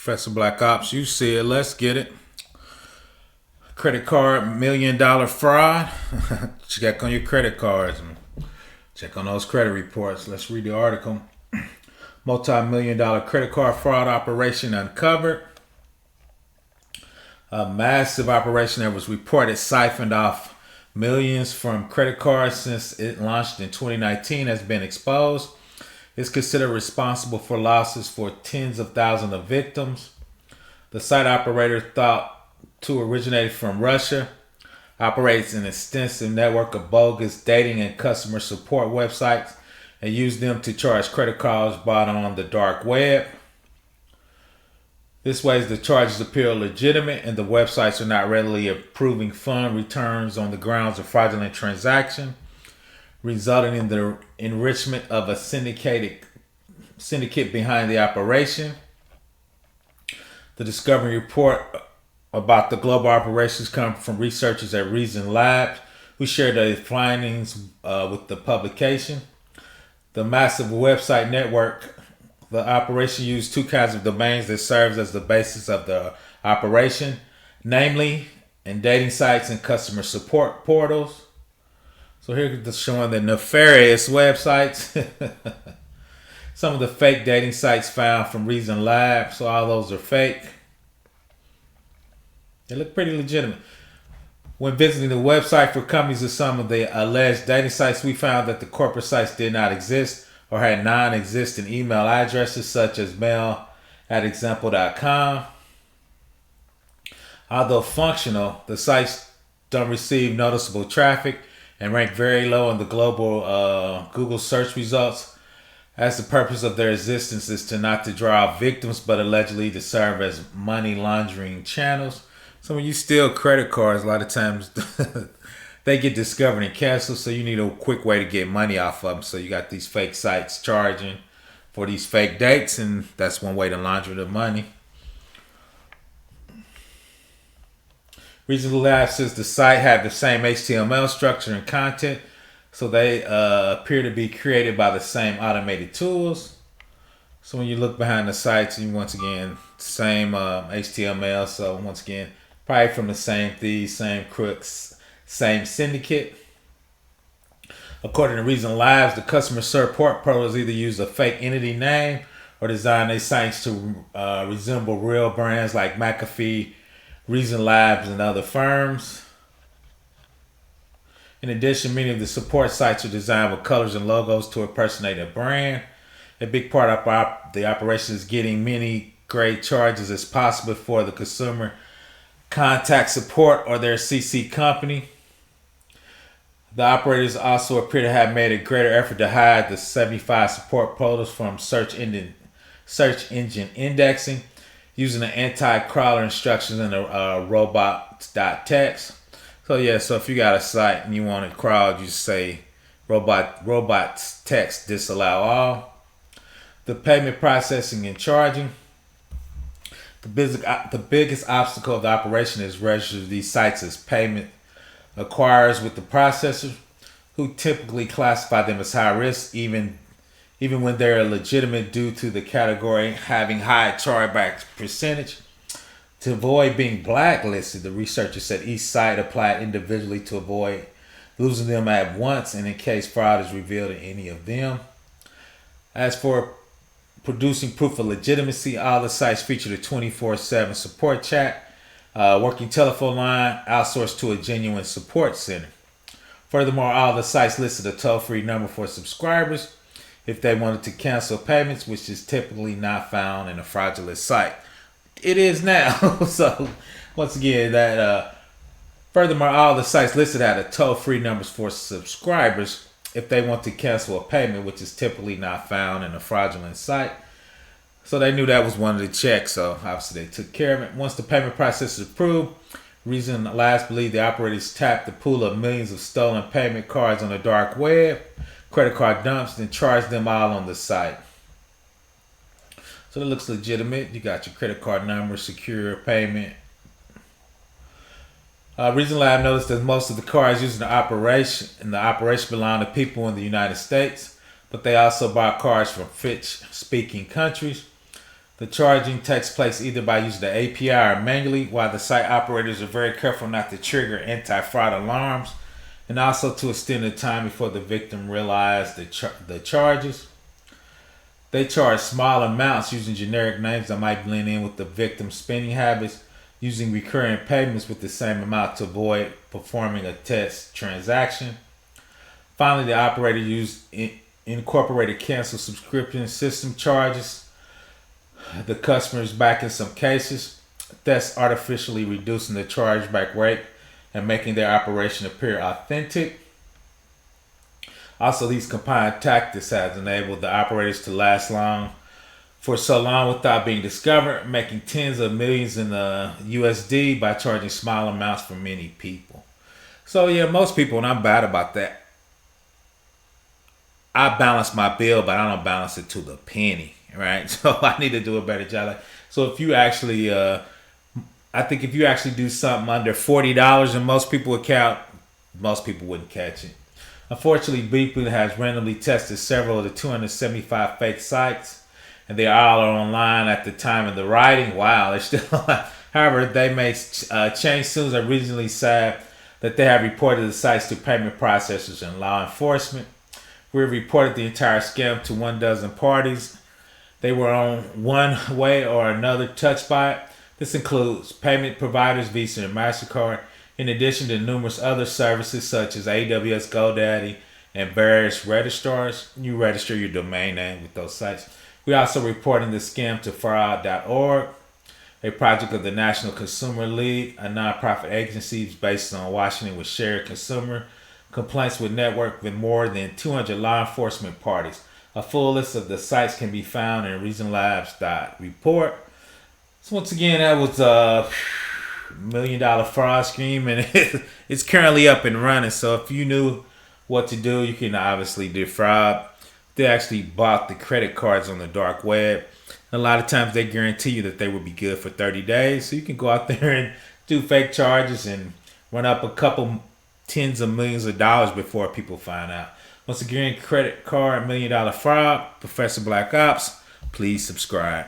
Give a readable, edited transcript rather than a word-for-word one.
Professor Black Ops, you see it. Let's get it. Credit card $1 million fraud. Check on your credit cards. Check on those credit reports. Let's read the article. Multi-million-dollar credit card fraud operation uncovered. A massive operation that was reported siphoned off millions from credit cards since it launched in 2019 has been exposed. It's considered responsible for losses for tens of thousands of victims. The site operator, thought to originate from Russia, operates an extensive network of bogus dating and customer support websites and used them to charge credit cards bought on the dark web. This way, the charges appear legitimate and the websites are not readily approving fund returns on the grounds of fraudulent transaction, resulting in the enrichment of a syndicate behind the operation. The discovery report about the global operations come from researchers at Reason Labs, who shared their findings with the publication. The massive website network, the operation used two kinds of domains that serves as the basis of the operation, namely in dating sites and customer support portals. So here's showing the nefarious websites. Some of the fake dating sites found from Reason Labs, so all those are fake. They look pretty legitimate. When visiting the website for companies of some of the alleged dating sites, we found that the corporate sites did not exist or had non-existent email addresses such as mail@example.com. Although functional, the sites don't receive noticeable traffic and rank very low in the global Google search results, as the purpose of their existence is not to draw victims but allegedly to serve as money laundering channels. So when you steal credit cards, a lot of times they get discovered and canceled, so you need a quick way to get money off of them. So you got these fake sites charging for these fake dates, and that's one way to launder the money. Reasonable Labs says the site had the same HTML structure and content, so they appear to be created by the same automated tools. So when you look behind the sites, you once again, same HTML, so once again, probably from the same thieves, same crooks, same syndicate. According to Reason Labs, the customer support portals either use a fake entity name or design their sites to resemble real brands like McAfee, Reason Labs, and other firms. In addition, many of the support sites are designed with colors and logos to impersonate a brand. A big part of the operation is getting many great charges as possible for the consumer contact support or their CC company. The operators also appear to have made a greater effort to hide the 75 support portals from search engine indexing using the anti-crawler instructions in the robots.txt. So if you got a site and you want it crawled, you say robots text disallow all. The payment processing and charging. The biggest obstacle of the operation is registering these sites as payment acquirers with the processors, who typically classify them as high risk, even when they're legitimate due to the category having high chargeback percentage. To avoid being blacklisted, the researcher said each site applied individually to avoid losing them at once and in case fraud is revealed in any of them. As for producing proof of legitimacy, all the sites featured a 24/7 support chat, working telephone line outsourced to a genuine support center. Furthermore, all the sites listed a toll-free number for subscribers if they wanted to cancel payments, which is typically not found in a fraudulent site. It is now. So once again, furthermore, all the sites listed had a toll-free numbers for subscribers if they want to cancel a payment, which is typically not found in a fraudulent site. So they knew that was one of the checks, so obviously they took care of it. Once the payment process is approved, Reason Labs believe the operators tapped the pool of millions of stolen payment cards on the dark web, credit card dumps, and charged them all on the site. So it looks legitimate. You got your credit card number, secure payment. Reason Lab noticed that most of the cards used in the operation belong to people in the United States, but they also buy cards from French-speaking countries. The charging takes place either by using the API or manually, while the site operators are very careful not to trigger anti-fraud alarms and also to extend the time before the victim realizes the charges. They charge small amounts using generic names that might blend in with the victim's spending habits, using recurring payments with the same amount to avoid performing a test transaction. Finally, the operator used incorporated cancel subscription system charges the customers back in some cases, thus artificially reducing the chargeback rate and making their operation appear authentic. Also, these combined tactics have enabled the operators to last long for so long without being discovered, making tens of millions in USD by charging small amounts for many people. So yeah, most people, and I'm bad about that, I balance my bill, but I don't balance it to the penny, right? So I need to do a better job. So if you actually, I think if you actually do something under $40 in most people's account, most people wouldn't catch it. Unfortunately, Beeple has randomly tested several of the 275 fake sites, and they all are online at the time of the writing. Wow, they're still online. However, they may change soon, as I recently said that they have reported the sites to payment processors and law enforcement. We reported the entire scam to 12 parties. They were on one way or another touched by it. This includes payment providers, Visa and MasterCard, in addition to numerous other services such as AWS, GoDaddy, and various registrars. You register your domain name with those sites. We also reported the scam to fraud.org, a project of the National Consumer League, a nonprofit agency based on Washington with shared consumer complaints with network with more than 200 law enforcement parties. A full list of the sites can be found in reasonlabs.report. So once again, that was a $1 million fraud scheme, and it's currently up and running. So if you knew what to do, you can obviously defraud. They actually bought the credit cards on the dark web. A lot of times they guarantee you that they will be good for 30 days. So you can go out there and do fake charges and run up a couple tens of millions of dollars before people find out. Once again, credit card $1 million fraud, Professor Black Ops. Please subscribe.